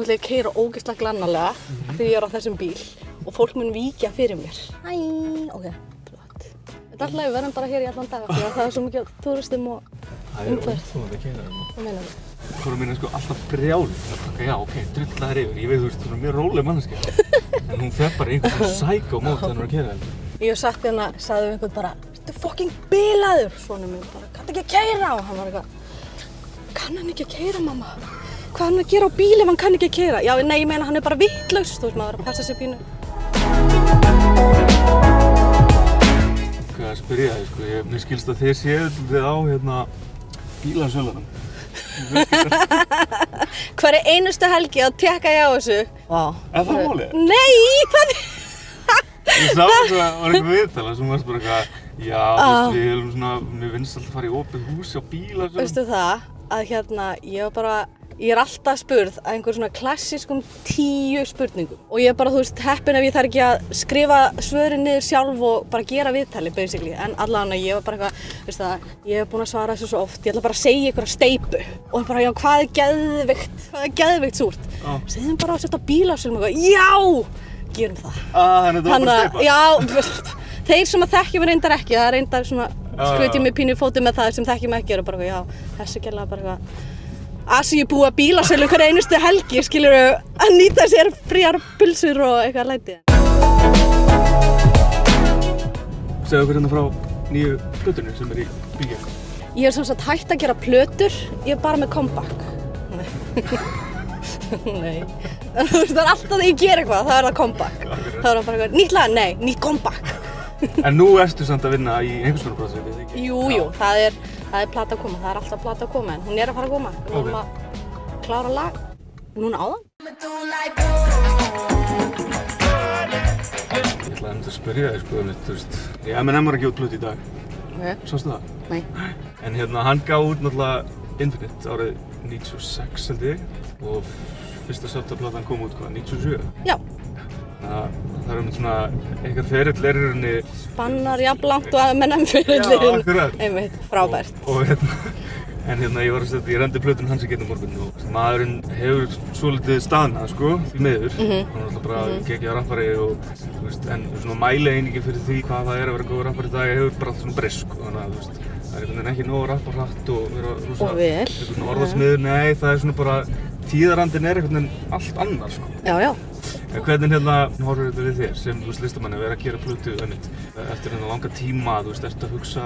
ætla ég að keyra ógeðslega glannalega þegar ég á þessum bíl og fólk mun víkja fyrir mér. Ok, flott. Þetta er alltaf við verðum bara hér í allan dag því að það er svo mikið túristum og umferð. Það er óþolandi að keyra hérna. Hvað meinar þú? Kona mín er sko alltaf brjáluð. Já, ok, drullaður yfir. Ég veit, þú veist, hún er mjög róleg manneskja. En hún fer bara í einhvern svona psycho mót þegar hún er að keyra hérna. Ég hef sagt hérna, sagði við einhvern bara, ertu fucking bilaður? Svona minn bara, kanntu ekki að keyra? Og hann var eitthvað, kann hann ekki að keyra, mamma? Hvað er hann að gera á bíl ef hann kann ekki að keyra? Já, nei, ég meina hann er bara vitlaus, þú veist, maður verður að passa sig pínu. Hvað að spyrja þig, sko, mér skilst að þið séu þið á hérna bílasölunum. Hver er einustu helgi að tekka ég á þessu? Vá. Er það málið? Nei, það er... Ég sá það var eitthvað viðtala sem varst bara eitthvað, já, þú veist, við erum svona, mér finnst alltaf að fara í opið húsi á bílasölum. Veistu það, að hérna, ég er alltaf spurð að einhver svona klassískum 10 spurningum. Og ég er bara, þú veist, heppin ef ég þarf ekki að skrifa svörin niður sjálf og bara gera viðtali, basically. En allavega, ég var bara eitthvað, veistu það, ég hef búin að svara þessu svo oft, ég ætla bara að segja einhverja steypu. Og bara, já, hvað er geðveikt súrt? Segðum bara að setja á bílasölum og eitthvað, já! Gerum það. Þannig að það var bara steypa? Já, þeir sem að þekkja mig reyndar ekki, það reyndar svona, skveit ég mig pínu í fótinn með það sem þekkja mig ekki, eru bara eitthvað, já, þessi gæla bara eitthvað, Asíu búa bílasölum hverja einustu helgi, skilurðu, að nýta sér fríar pulsur og eitthvað lætið. Segðu okkur hérna frá nýju plötunni sem er í bígerð. Ég er sem sagt hætt að gera plötur, ég er bara með comeback. Nei. Þú veist, það er alltaf þegar ég ger eitthvað, þá er það comeback. Þá er það bara eitthvað, nýtt lag, nei, nýtt comeback. En nú ertu samt að vinna í einhvers konar prósessi, við ekki? Jú, það er plata að koma, það er alltaf plata að koma, en hún er að fara að koma. Við erum að klára lag núna áðan. Ég ætlaði að spyrja þig, sko, þú veist, M&M var að gefa út plötu í dag. Sástu það? Nei. En hérna, hann gaf út náttúrulega Infinite árið 96, held ég, og fyrsta Septa-platan kom út, hvað, 97? Já. Það er svona, eitthvað ferill er í rauninni... Spannar jafn langt og M&M ferillinn. Já, akkurat. Einmitt, frábært. En hérna, ég rendi plötun hans í gegnum morgun og maðurinn hefur svolítið staðnað, sko, því miður. Hann er alltaf bara geggjaður rappari og, þú veist, en svona mælieiningi fyrir því hvað það er að vera góður rappari í dag hefur bara allt svona breyst, sko, þannig að, þú veist, það er einhvern veginn ekki nóg að rappa hratt og vera rosa... Og vel. Svona orðasmiður, nei, það er svona bara, tíðarandinn er einhvern veginn allt annar, sko. Já, já. En hvernig hérna horfir þetta við þér sem, þú veist, listamanni að vera að gera plötu einmitt eftir hérna langa tíma, þú veist, ertu að hugsa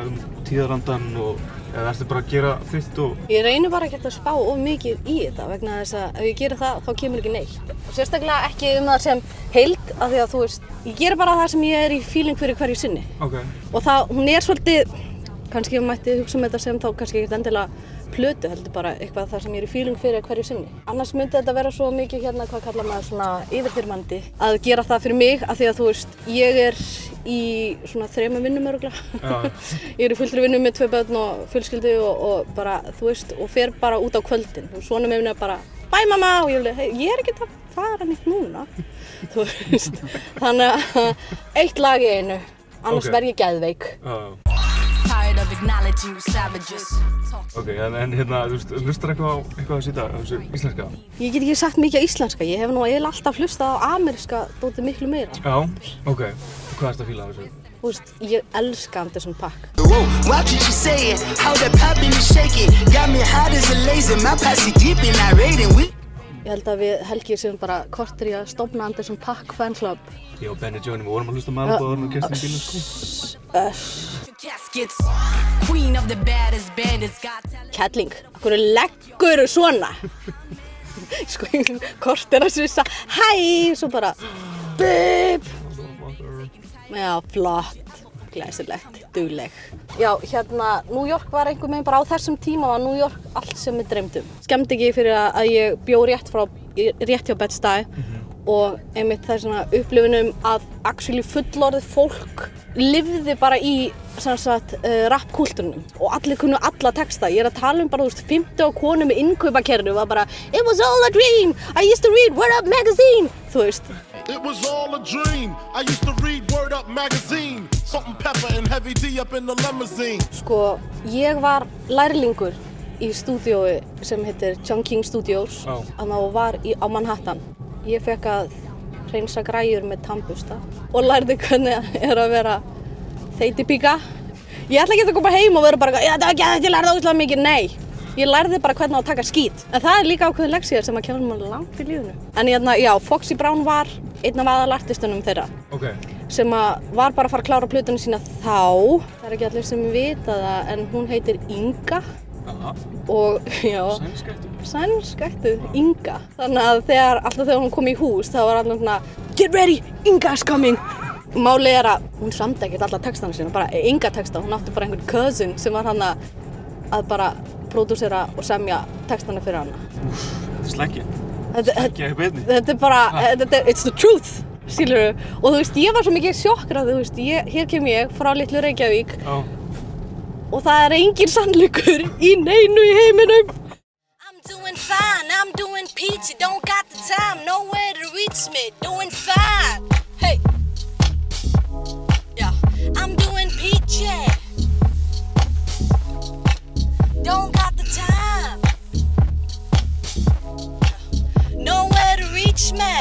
tíðarandann og eða ertu bara að gera þitt og... Ég reynir bara ekki að spá of mikið í þetta vegna þess að ef ég gerir það, þá kemur ekki neitt. Og sérstaklega ekki það sem heild, af því að þú veist, ég ger bara það sem ég er í feeling fyrir hverju sinni. Okay. Og það, hún er svolítið, kannski ég mætti hugsa þetta sem þá kannski ekkert endilega plötu, heldur bara eitthvað það sem ég er í feeling fyrir hverju sinni. Annars myndi þetta vera svo mikið hérna, hvað kallar maður svona yfirþyrmandi að gera það fyrir mig af því að þú veist, ég er í svona 3 vinnum örugglega. Ég er í fullri vinnu með 2 börn og fjölskyldu og bara, þú veist, og fer bara út á kvöldin. Og sonur minn er bara, bæ mamma, og ég er ekki að fara neitt núna. Þú veist, þannig að eitt lag í einu, annars verð ég geðveik. Ok, en hérna, þú veist, hlustar eitthvað á þessu í dag, á þessu íslenska? Ég get ekki sagt mikið á íslenska, ég hef nú eiginlega alltaf hlustað á ameríska dótið miklu meira. Já, ok. Og hvað ertu að fíla á þessu? Þú veist, ég elska Anderson .Paak. Ég held að við Helgi séum bara kortir í að stofna Anderson .Paak fanclub. Ég og Benny Johnny, við vorum að hlusta með alveg og gestum í bílum, sko. Kettling, akkur leggur svona? Sko, kortir að svissa, hæ, svo bara, bip. Já, flott, glæsilegt, dugleg. Já, hérna, New York var einhvern veginn bara á þessum tíma var New York allt sem við dreymdum. Skemmdi ekki fyrir að ég bjó rétt hjá Bed-Stuy og einmitt það er svona upplifunum að actually fullorðið fólk lifði bara í rappkúltúrnum og allir kunnu alla texta. Ég er að tala bara, þú veist, 50 á konu með innkaupakerru var bara It was all a dream, I used to read Word Up magazine, þú veist. It was all a dream, I used to read Word Up magazine, Salt and Pepper and Heavy D up in the limousine. Sko, ég var lærlingur í stúdíói sem heitir Chungking Studios og var á Manhattan. Ég fekk að hreinsa græjur með tannbursta og lærði hvernig er að vera þeytipíka. Ég ætla ekki að koma heim og vera bara þetta var ekki að ég lærði ógeðslega mikið, nei. Ég lærði bara hvernig á að taka skít. En það er líka ákveðin leksíur sem að kemur mann langt í lífinu. En já, Foxy Brown var einn af aðalartistunum þeirra. Sem að var bara að fara að klára plötuna sína þá. Það er ekki allir sem vita það, en hún heitir Inga. Og já, sænskættuð Inga. Þannig að alltaf þegar hún kom í hús, þá var allir svona Get ready, Inga's coming! Málið er að hún samdi ekkert alla textana sína, bara Inga texta. Hún átti bara einhvern cousin sem var hann að bara pródúsera og semja textana fyrir hana. Þetta er sleggja í beinni. Þetta er bara, it's the truth, skilurðu. Og þú veist, ég var svo mikið sjokkrað, þú veist, hér kem ég frá litlu Reykjavík og það er engin sannleikur í neinu í heiminum. I'm doing fine, I'm doing peachy, don't got the time, nowhere to reach me, doing fine. Hey, yeah, I'm doing peachy. Don't got the time. Nowhere to reach me.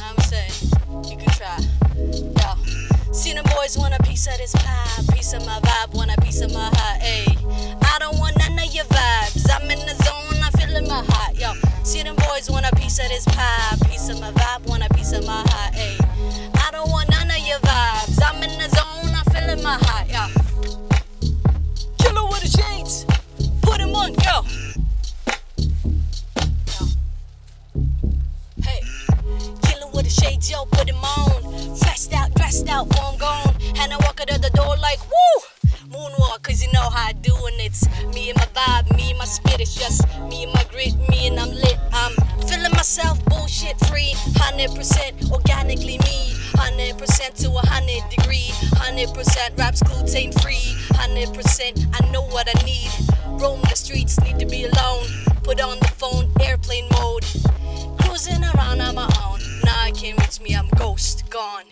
I'm saying, you can try. Yo, see them boys want a piece of this pie, piece of my vibe, want a piece of my heart, ayy. I don't want none of your vibes. I'm in the zone, I'm feeling my heart, yo. See them boys want a piece of this pie, piece of my vibe, want a piece of my heart, ayy. I don't want none of your vibes. I'm in the zone, I'm feeling my heart, yo. Killer with the shades. Put him on, yo. Hey, killer with the shades, yo, put him on. Flexed out, dressed out, one gone. And I walk out of the door like, woo! Moonwalk, cause you know how I do, and it's me and my vibe, me and my spirit, it's just me and my grit, me and I'm lit. I'm feeling myself bullshit free, 100% organically me, 100% to 100 degree, 100% raps gluten free, 100% I know what I need. Roam the streets, need to be alone. Put on the phone, airplane mode. Cruising around on my own. Now I can't reach me, I'm ghost, gone.